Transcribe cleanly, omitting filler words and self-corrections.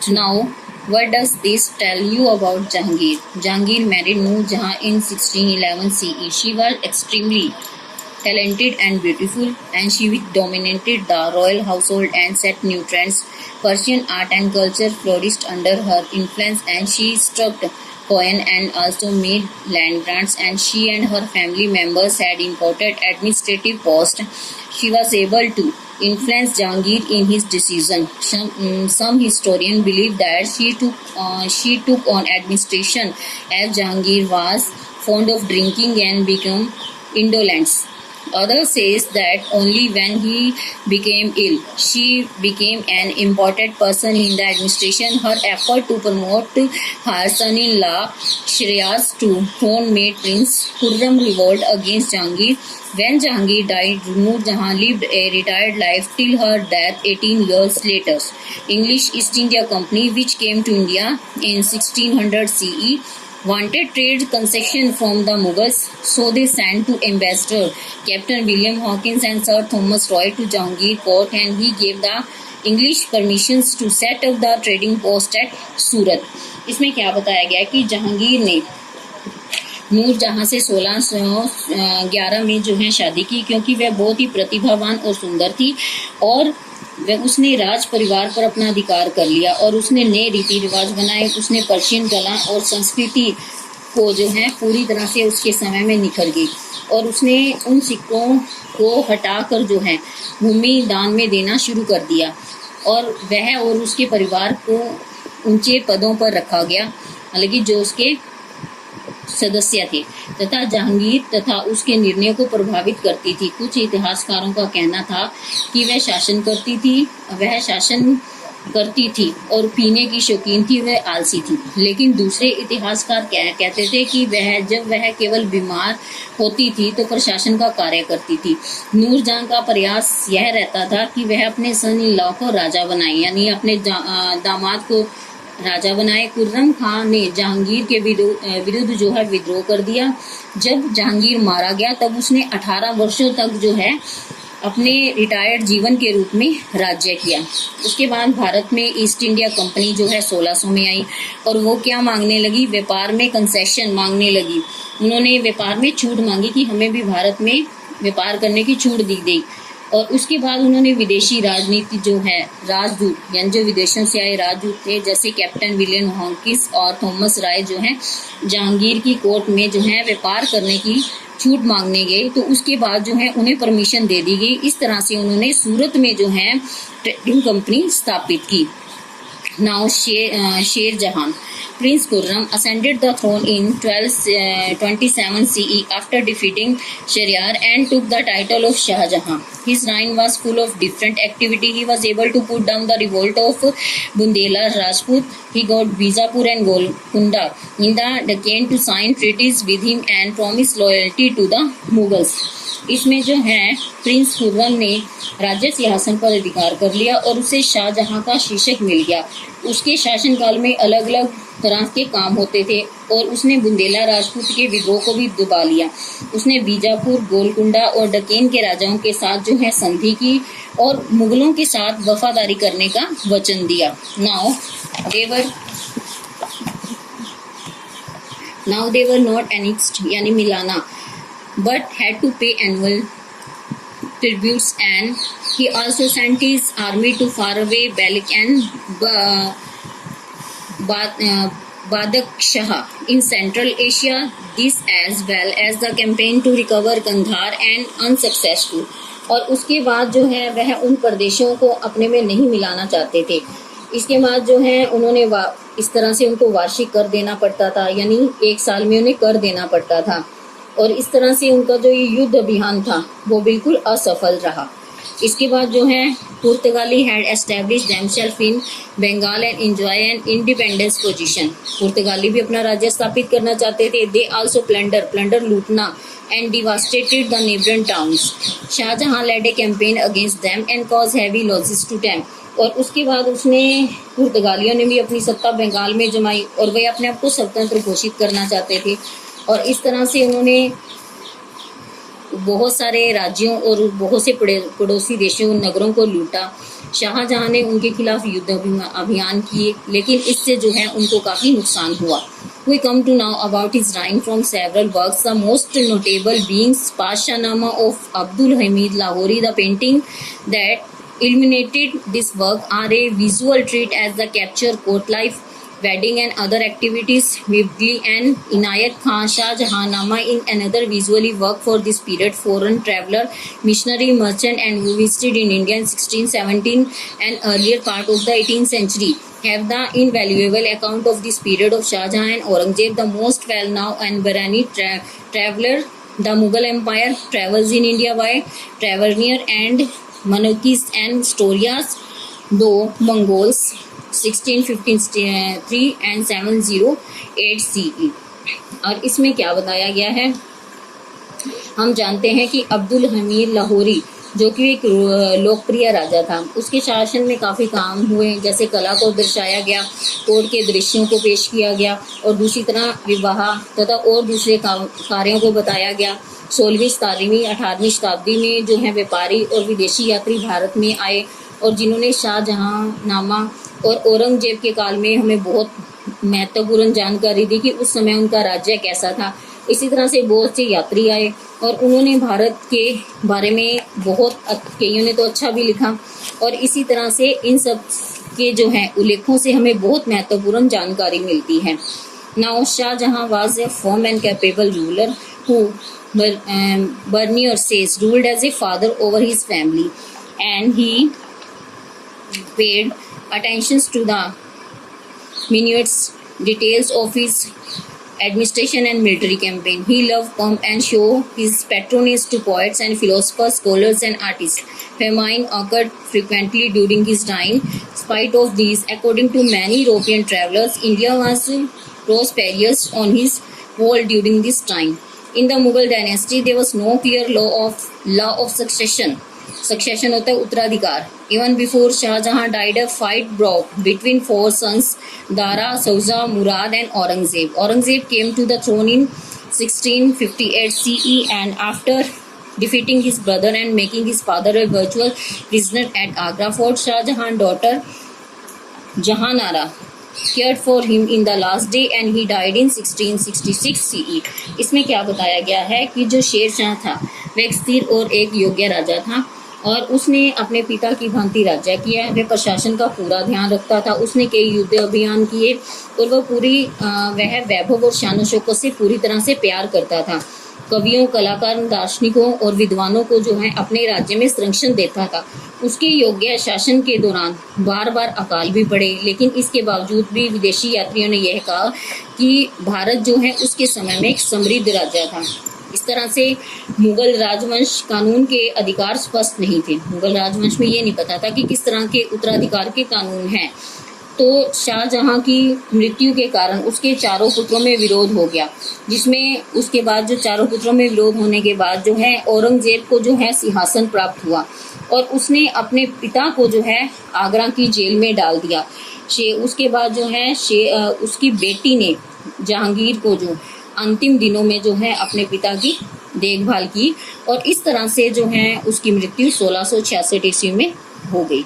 Now, what does this tell you about Jahangir? Jahangir married Noor Jahan in 1611 CE. She was extremely talented and beautiful, and she dominated the royal household and set new trends. Persian art and culture flourished under her influence, and she struck coin and also made land grants, and she and her family members had important administrative posts. She was able to influence Jahangir in his decision. Some historians believe that she took on administration as Jahangir was fond of drinking and became indolent. Others says that only when he became ill, she became an important person in the administration. Her effort to promote her son-in-law Shreyas to throne made Prince Khurram revolt against Jahangir. When Jahangir died, Noor Jahan lived a retired life till her death 18 years later. English East India Company, which came to India in 1600 CE, wanted trade concession from the Mughals, so they sent to ambassador Captain William Hawkins and Sir Thomas Roy to Jahangir court, and he gave the English permissions to set up the trading post at सूरत. इसमें क्या बताया गया कि जहांगीर ने नूर जहां से 1611 में जो है शादी की, क्योंकि वह बहुत ही प्रतिभावान और सुंदर थी, और उसने राज परिवार पर अपना अधिकार कर लिया और उसने नए रीति रिवाज बनाए. उसने पर्शियन कला और संस्कृति को जो है पूरी तरह से उसके समय में निखर गई, और उसने उन सिक्कों को हटाकर जो है भूमि दान में देना शुरू कर दिया, और वह और उसके परिवार को ऊंचे पदों पर रखा गया, हालांकि जो उसके सदस्य थे, तथा जहांगीर तथा उसके निर्णयों को प्रभावित करती थी. कुछ इतिहासकारों का कहना था कि वह शासन करती थी और पीने की शौकीन थी, वह आलसी थी. लेकिन दूसरे इतिहासकार कहते थे कि जब वह केवल बीमार होती थी तो प्रशासन का कार्य करती थी. नूर जहां का प्रयास यह रहता था कि वह अपने सन इन लॉ को राजा बनाए, यानी अपने दामाद को राजा बनाए. खुर्रम खान ने जहांगीर के विरुद्ध जो है विद्रोह कर दिया. जब जहांगीर मारा गया तब उसने 18 वर्षों तक जो है अपने रिटायर्ड जीवन के रूप में राज्य किया. उसके बाद भारत में ईस्ट इंडिया कंपनी जो है 1600 में आई, और वो क्या मांगने लगी, व्यापार में कंसेशन मांगने लगी. उन्होंने व्यापार में छूट मांगी कि हमें भी भारत में व्यापार करने की छूट दी गई. और उसके बाद उन्होंने विदेशी राजनीति जो है राजदूत, यानी जो विदेशों से आए राजदूत थे, जैसे कैप्टन विलियम हॉकिंस और थॉमस राय जो है जहांगीर की कोर्ट में जो है व्यापार करने की छूट मांगने गए, तो उसके बाद जो है उन्हें परमिशन दे दी गई. इस तरह से उन्होंने सूरत में जो है ट्रेडिंग कंपनी स्थापित की. Now Sher Jahan. Prince Khurram ascended the throne in 1227 CE after defeating Shahryar and took the title of Shah Jahan. His reign was full of different activity. He was able to put down the revolt of Bundela Rajput. He got Bijapur and Golconda in the Deccan to sign treaties with him and promise loyalty to the Mughals. इसमें जो है Prince Khurram ने राज्य सिंहासन पर अधिकार कर लिया और उसे शाहजहां का शीर्षक मिल गया. उसके शासनकाल में अलग अलग तरह के काम होते थे, और उसने बुंदेला राजपूत के विद्रोह को भी दबा लिया. उसने बीजापुर, गोलकुंडा और डकेन के राजाओं के साथ जो है संधि की और मुगलों के साथ वफादारी करने का वचन दिया. Now they were not annexed यानी मिलाना, but had to pay annual tributes, and he also sent his army to faraway Balik and Badakhshah in Central Asia. This as well as the campaign to recover Kandhar and unsuccessful. और उसके बाद जो है वह उन प्रदेशों को अपने में नहीं मिलाना चाहते थे. इसके बाद जो है उन्होंने इस तरह से उनको वार्षिक कर देना पड़ता था, यानी एक साल में उन्हें कर देना पड़ता था, और इस तरह से उनका जो ये युद्ध अभियान था वो बिल्कुल असफल रहा. इसके बाद जो है पुर्तगाली had established themselves in Bengal and enjoy an independence position. पुर्तगाली भी अपना राज्य स्थापित करना चाहते थे. दे आल्सो प्लंडर लूटना and devastated the neighbouring towns. Shahjahan led a campaign against them and cause heavy losses to them. और उसके बाद उसने पुर्तगालियों ने भी अपनी सत्ता बंगाल में जमाई और वे अपने आप को स्वतंत्र घोषित करना चाहते थे, और इस तरह से उन्होंने बहुत सारे राज्यों और बहुत से पड़ोसी देशों नगरों को लूटा. शाहजहां ने उनके खिलाफ युद्ध अभियान किए, लेकिन इससे जो है उनको काफ़ी नुकसान हुआ। We come to now about his drawing from several works, the most notable being Pashanama of Abdul Hamid Lahori. The painting that illuminated this work are a visual treat as the capture court life, wedding and other activities vividly, and Inayat Khan Shahjahanama in another visually work for this period. Foreign traveler, missionary, merchant and who visited in India in 1617 and earlier part of the 18th century have the invaluable account of this period of Shahjahan and Aurangzeb. The most well-known and Barani traveler, the Mughal Empire, travels in India by Tavernier and Manukis and Storias, though Mongols 1653 and 708 CE। और इसमें क्या बताया गया है, हम जानते हैं कि अब्दुल हमीद लाहौरी जो कि एक लोकप्रिय राजा था, उसके शासन में काफ़ी काम हुए, जैसे कला को दर्शाया गया, कोर्ट के दृश्यों को पेश किया गया और दूसरी तरह विवाह तथा और दूसरे कार्यों को बताया गया। 16वीं 17वीं 18वीं शताब्दी में जो है व्यापारी और विदेशी यात्री भारत में आए और जिन्होंने शाहजहांनामा और औरंगजेब के काल में हमें बहुत महत्वपूर्ण जानकारी दी कि उस समय उनका राज्य कैसा था। इसी तरह से बहुत से यात्री आए और उन्होंने भारत के बारे में बहुत, कईयों ने तो अच्छा भी लिखा, और इसी तरह से इन सब के जो हैं उल्लेखों से हमें बहुत महत्वपूर्ण जानकारी मिलती है। Now Shahjahan was a firm and capable ruler who Bernier says ruled as a father over his family, and he paid attention to the minute details of his administration and military campaign. He loved pomp and show. His patronage to poets and philosophers, scholars and artists. Famine occurred frequently during his reign. In spite of these, according to many European travelers, India was prosperous on his whole during this time. In the Mughal dynasty, there was no clear law of succession. Succession होता है उत्तराधिकार। Even before Shahjahan died, a fight broke between four sons, Dara, Sauza, Murad and Aurangzeb. Aurangzeb came to the throne in 1658 CE, and after defeating his brother and making his father a virtual prisoner at Agra fort, Shahjahan's daughter Jahanara cared for him in the last day and he died in 1666 CE। इसमें क्या बताया गया है कि जो शेर शाह था वह एक स्थिर और एक योग्य राजा था और उसने अपने पिता की भांति राज्य किया। वह प्रशासन का पूरा ध्यान रखता था, उसने कई युद्ध अभियान किए और वह वैभव और शान शौकत से पूरी तरह से प्यार करता था। कवियों, कलाकार, दार्शनिकों और विद्वानों को जो है अपने राज्य में संरक्षण देता था। उसके योग्य शासन के दौरान बार बार अकाल भी पड़े, लेकिन इसके बावजूद भी विदेशी यात्रियों ने यह कहा कि भारत जो है उसके समय में एक समृद्ध राज्य था। इस तरह से मुगल राजवंश कानून के अधिकार स्पष्ट नहीं थे। मुगल राजवंश में ये नहीं पता था कि किस तरह के उत्तराधिकार के कानून हैं। तो शाहजहां की मृत्यु के कारण उसके चारों पुत्रों में विरोध हो गया, जिसमें उसके बाद जो चारों पुत्रों में विरोध होने के बाद जो है औरंगजेब को जो है सिंहासन प्राप्त हुआ और उसने अपने पिता को जो है आगरा की जेल में डाल दिया। उसके बाद जो है उसकी बेटी ने जहांगीर को जो अंतिम दिनों में जो है अपने पिता की देखभाल की और इस तरह से जो है उसकी मृत्यु 1666 ईस्वी में हो गई।